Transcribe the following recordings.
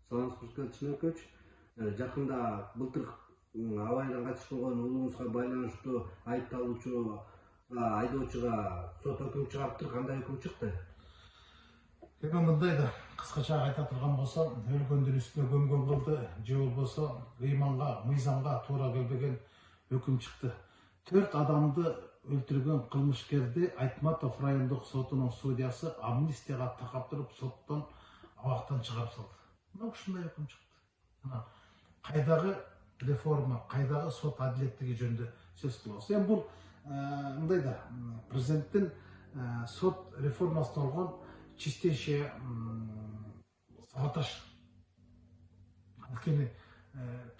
Саламатсызбы Чынакөч. Жакында былтыр абайдан катыш болгон уулуңузга байланыштуу айыпталуучу айдоочуга сот өкүм чыгарыптыр. Кандай өкүм чыкты? Эми мындай да кыскача айта турган болсом, өлгөндүн үстүнө көмгөн кылды, же болбосо ыйманга, мыйзамга туура келбеген өкүм чыкты. 4 адамды өлтүргөн кылмышкерди Айтматов райондук сотунун судьясы амнистияга такап туруп соттон абактан чыгарып салды. Мына ушундай өкүм чыкты. Кайдагы реформа, кайдагы сот адилеттиги жөнүндө сөз кылабыз. Эми бул мындай да президенттин сот реформасы болгон чистейший саботаж. Анткени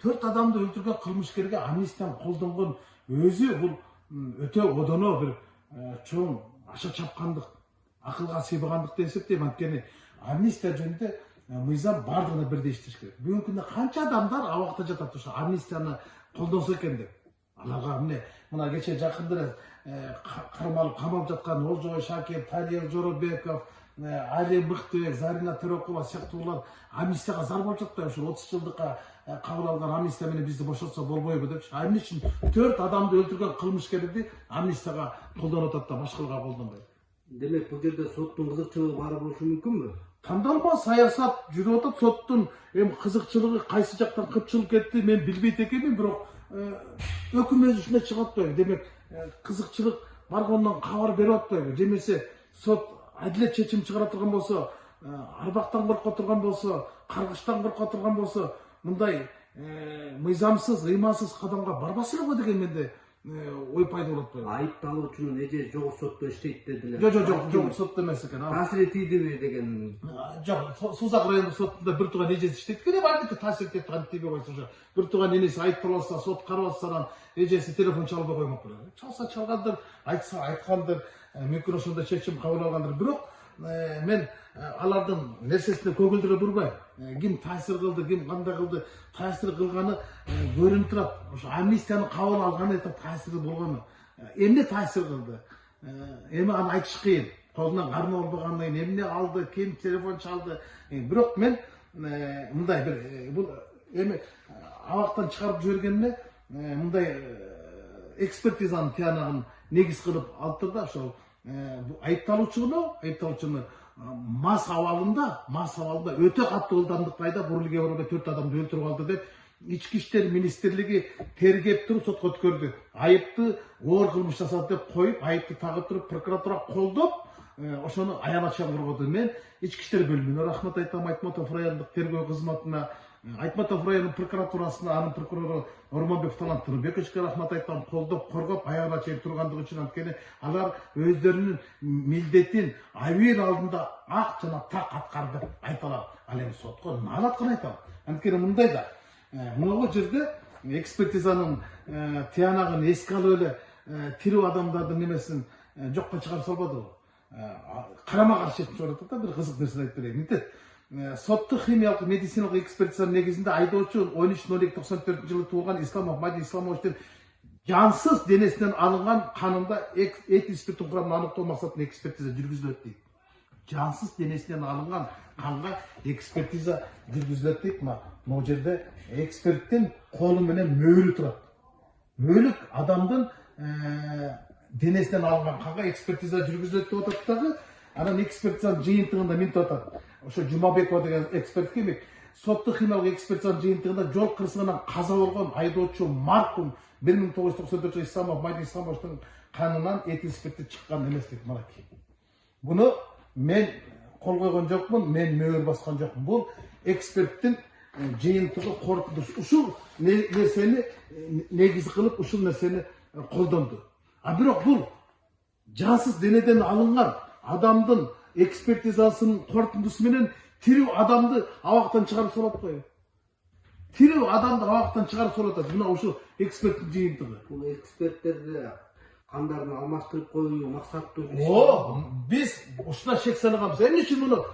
4 адамды өлтүргөн кылмышкерге амнистияны колдонгон өзү бул өтө одоно бир чоң аша чапкандык, акылга сыйбагандык деп эсептейм. Анткени амнистия жөнүндө мыйзам бардыгына бирдей иштеш керек. Бүгүнкү күндө канча адамдар абакта жатат ушу амнистияны колдонсо экен деп. Аларга мына кече жакында кармалып камалып жаткан Олжобой Шакир, Тария Жоробеков, Али Мыктыбек, Зарина Төрөкулова сыяктуулар амнистияга зар болуп жатпайбы? Ушул 30 жылдыкка кабыл алган амнистия менен бизди бошотсо болбойбу депчи. Эмне үчүн 4 адамды өлтүргөн кылмышкерди амнистияга колдонуп атат да башкаларга колдонбойт? Демек бул жерде соттун кызыкчылыгы бар болушу мүмкүнбү? Тандалма саясат жүрүп атат, соттун эми кызыкчылыгы кайсы жактан кырчылып кетти мен билбейт экенмин, бирок өкүм өз үстүнө чыгып атпайбы? Демек кызыкчылык баргондон кабар берип атпайбы? Же эмесе сот адилет чечим чыгара турган болсо, арбактан корко турган болсо, каргыштан корко турган болсо, мындай мыйзамсыз, ыймансыз кадамга барбас эле го деген менде ой пайда болуп атпайбы? Айыпталуучунун эже жогорку сотто иштейт дедилер. Жок, жогорку сотто эмес экен. Таасири тийдиби деген? Жок, Сузак райондук сотунда бир тууган эжеси иштейт экен. Албетте таасир этип кантип тийбей койсун, ошо бир тууган энеси айыпталып атса, сот карап атса, анан эжеси телефон чалбай коймок беле. Чалса чалгандыр, айтса айткандыр, мүмкүн ошондой чечим кабыл алгандыр. Бирок мен алардын нерсесине көгүлдүрө турбайм. Ким таасир кылды, ким кандай кылды, таасир кылганы көрүнүп турат. Ошо амнистияны кабыл алганы это таасир болгону. Эмне таасир кылды? Эми аны айтыш кыйын. Колунан кармы орбогандан кийин эмне алды, ким телефон чалды. Бирок мен мындай бир бул эми абактан чыгарып жибергенине мындай экспертизанын тыянагын негиз кылып алыптыр да, ошол айыпталуучуну мас абалында өтө катуу ылдамдыкта айдап рулге барбай 4 адамды өлтүрүп алды деп Ички иштер министрлиги тергеп туруп сотко өткөрдү. Айыпты оор кылмыш жасады деп коюп, айыпты тагып туруп прокуратура колдоп, ошону аянат чыгып койгоду. Мен Ички иштер бөлүмүнө рахмат айтам, Айтматов райондук тергөө кызматына, Айтматов районунун прокуратурасына, анын прокурору Ормонбек Талант Турбековичке рахмат айтам, колдоп, коргоп, аягына чейин тургандыгы үчүн. Анткени алар өздөрүнүн милдетин абийир алдында ак жана так аткарды деп айта алат. Ал эми сотко наалаткан айтам. Анткени мындай да могу жерде экспертизанын тыянагын эске алып эле тирүү адамдардын немесин жокко чыгарып салбадыбы? Карама каршы чыгарып атат да, бир кызык нерсени айтып берейин. Мынтет соттук химиялык медициналык экспертизанын негизинде айдоочу 13.02.94-жылы туулган Исламов Мадин Исламовичтин жансыз денесинен алынган канында этил спирттин курамын аныктоо максатында экспертиза жүргүзүлөт дейт. Жансыз денесинен алынган канга экспертиза жүргүзүлөт дейт. Могу жерде эксперттин колу менен мөөлү турат. Мөөлүк адамдын денесинен алынган канга экспертиза жүргүзүлөт деп атат дагы. Анан экспертизанын жыйынтыгында мынтип атат. Ошо Жумабекова деген эксперт кимик? Соттук химиялык экспертизанын жыйынтыгында жол кырсыгынан каза болгон айдоочу маркум 1994 Исламов Мадин Исламовичтин канынан этил спирти чыккан эмес дейт. Манакей. Буну мен кол койгон жокмун, мен мөөр баскан жокмун. Бул эксперттин жыйынтыгы, корутундусу. Ушул нерсени негиз кылып, ушул нерсени колдонду. Бирок бул жансыз денеден алынган адамдын экспертизасынын корутундусу менен тирүү адамды абактан чыгарып салат койбу? Тирүү адамды абактан чыгарып салат. Мына ушул эксперттин жыйынтыгы. Бул эксперттерди кандарын алмаштырып коюу максаттуу. Биз ушуна шек санаганбыз. Эмне үчүн муну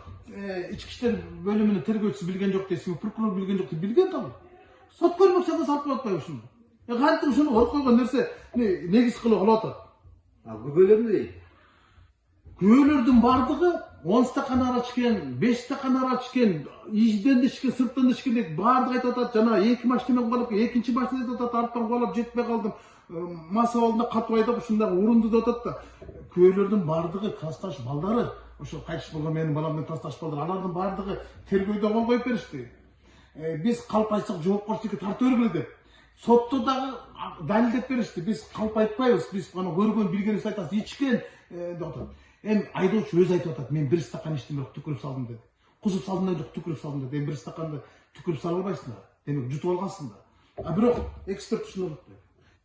ички иштер бөлүмүнүн тергөөчүсү билген жок дейсизби? Прокурор билген жок дейт. Билген да. Сот көрмөкчө салып коюп атпайбы ушуну? Кантип ушуну ор койгон нерсе негиз кылып алып атат? Күбөлөр эмне дейт? Күбөлөрдүн бардыгы 10 стакан ара ішкен, 5 стакан ара ішкен, ижден де ішкен, сырттан да ішкен деп барлығы айтып атат. Жана 2 машинамен қалып, екінші машина айтып атат, арттан қалып жетпей қалдым. Мас абалында қатып айтып, ушундай урунду деп атат да. Көйлөрдүн бардығы классташ балдары, ошо кайтыш болгон менин баламдын классташ балдары, алардын бардығы тергөөдө кол коюп беришти. Биз калп айтсак жоопкерчиликке тартып бергиле деп. Сотто дагы далилдеп беришти. Биз калп айтпайбыз, биз аны көргөн билгенибизди айтабыз, ичкен деп атат. Эми айдоочу өзү айтып атат, мен 1 стакан ичтим, бирок түкүрүп салдым деди. Кузуп салдым да жок, түкүрүп салдым деди. Эми 1 стаканды түкүрүп сала албайсыңдар. Демек жутуп алгансыңдар. Бирок эксперт ушуну айтты.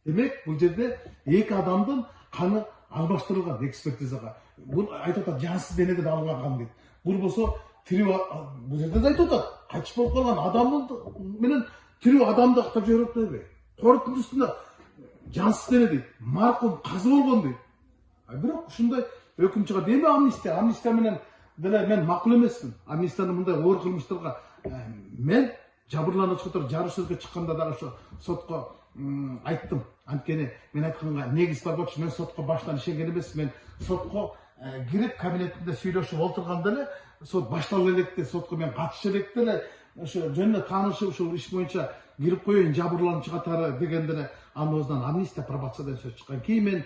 Демек бул жерде 2 адамдын каны алмаштырылган экспертизага. Бул айтып атат, жансыз денеден алынган кан дейт. Бул болсо тирүү, бул жерде айтып атат, кайтыш болуп калган адамдын менен тирүү адамды актап жиберип атпайбы? Корутундусунда жансыз дене дейт. Маркум казы болгон дейт. Бирок ушундай өкүм чыгат. Эми амнистия менен деле мен макул эмесмин. Амнистияны мындай оор кылмыштарга мен жабырлануучулар жарыш сөзгө чыкканда дагы ошо сотко айттым. Анткени мен айтканга негиз бар болчу. Мен сотко баштан ишенген эмес. Мен сотко кирип кабинетинде сүйлөшүп отурганда эле сот башталып электе, сотко мен катышып электе эле ошо жөнүнө таанышып ушул иш боюнча кирип коеюн жабырлануучу катары дегенде эле анын өзүнөн амнистия, пробация деген сөз чыккан. Кийин мен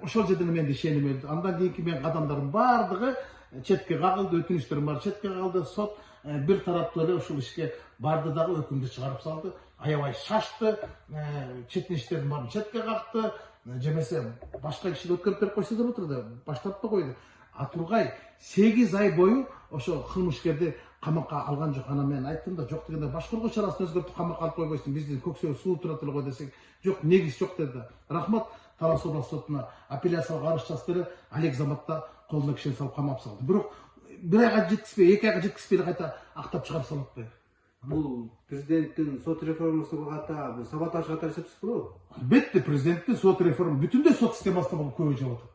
ошол жерден менде ишеним өлдү. Андан кийинки мен кадамдардын баардыгы четке кагылды, өтүнүчтөрүм бар четке кагылды. Сот бир тараптуу эле ушул ишке барды дагы өкүмдү чыгарып салды. Аябай шашты, четин иштердин баарын четке какты, жемесе башка кишиге өткөрүп берип койсо деп отурду, баштатпай койду. Тургай 8 ай бою ошо кылмышкерди камакка алган жок. Ана мен айттым да, жок дегенде башкаруу чарасын өзгөртүп камакка алып койбойсуң, биздин көксөбү суу турат эле го десек, жок, негиз жок деди. Рахмат, Тараз областык сотуна апелляциялык арыз жазды эле, Олег Заматта колуна кишени салып камап салды. Бирок 1 айга жеткизбей, 2 айга жеткизбей эле кайта актап чыгарып салып атпайбы? Бул президенттин сот реформасына ката бул саботаж катары эсептешип болобу? Албетте, президенттин сот реформа бүтүндөй сот системасына бул көбөй жеп атат.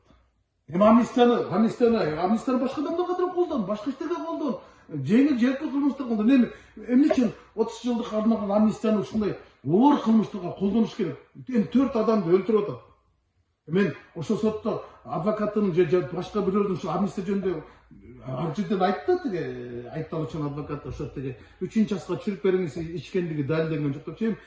Эми амнистияны башка адамдарга да колдон, башка иштерге колдон, жеңил желпи кылмыштар колдон. Эмне үчүн 30 жылдык арналган амнистияны ушундай оор кылмыштарга колдонуш керек? Эми 4 адамды өлтүрүп атат. Мен ошо сотто адвокаттын же башка бирөөнүн ушул амнистия жөнүндө ар жерден айтты, тиги айыпталуучунун адвокаты ошо тиги 3-часқа түшүрүп бериңиз, ичкендиги далилденген жок деп.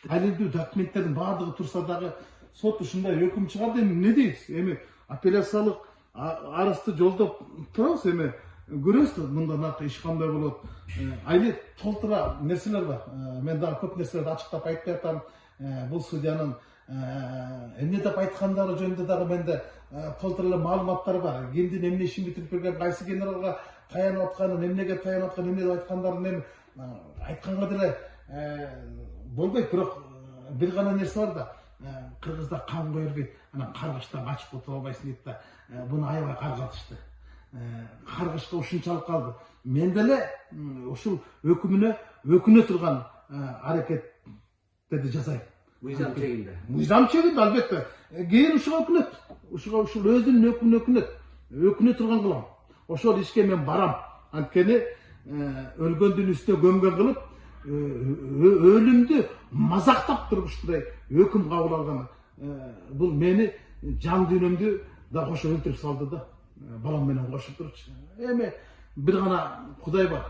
Далилдүү документтердин баардыгы турса дагы сот ушундай өкүм чыгарды. Эми эмне дейбиз? Эми апелляциялык арызды жолдоп турабыз, эми көрөбүз да мындан аркы иш кандай болот. Айли толтура нерселер бар. Мен дагы көп нерселерди ачыктап айтпай атам. Бул судьянын эмне деп айткандары жөнүндө дагы менде толтура эле маалыматтар бар. Кимдин эмне ишин бүтүрүп берген, кайсы генералга таянып атканын, эмнеге таянып атканын, эмне деп айткандарын эми айтканга деле болбойт. Бирок бир гана нерсе бар да, кыргызда кан көрбөйт, анан каргыштан качып отура албайсың дейт да. Буну аябай каргатышты. Каргышка ушунчалык калды. Мен деле ушул өкүмүнө өкүнө турган аракеттерди жасайм. Мыйзам чегинде. Мыйзам чегинде албетте. Кийин ушуга өкүнөт. Ушул өзүнүн өкүмүнө өкүнөт. Өкүнө турган кылам. Ошол ишке мен барам. Анткени өлгөндүн үстүнө көмгөн кылып, өлүмдү мазактап туруп ушундай өкүм кабыл алган. Бул мени жан дүйнөмдү да кошо өлтүрүп салды да. Балам менен кошуп турчу. Эми бир гана Кудай бар.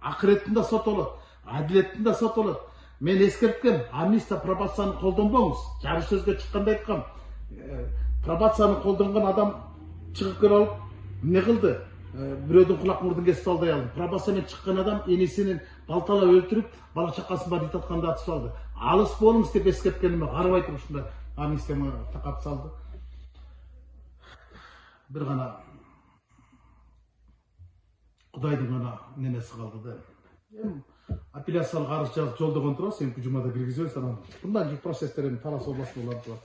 Акыреттин да сот болот, адилеттин да сот болот. Мен эскерткем, амнистия, пробацияны колдонбоңуз. Жарыш сөзгө чыкканда айткам. Пробацияны колдонгон адам чыгып келип алып эмне кылды? Бирөөдүн кулак мурдун кесип салды аялды. Пробациямен чыккан адам энесинин балталап өлтүрүп, бала чакасын бар ит атканда атып салды. Алыс болуңуз деп эскерткениме карабай туруп ушундай амнистияны такап салды. Бир гана Кудайдын гана немеси калды да. Апелляциялык арыз жазып жолдогон турабыз, эмки жумада киргизебиз. Анан мындан кийинки процесстер эми Тараз областында болот.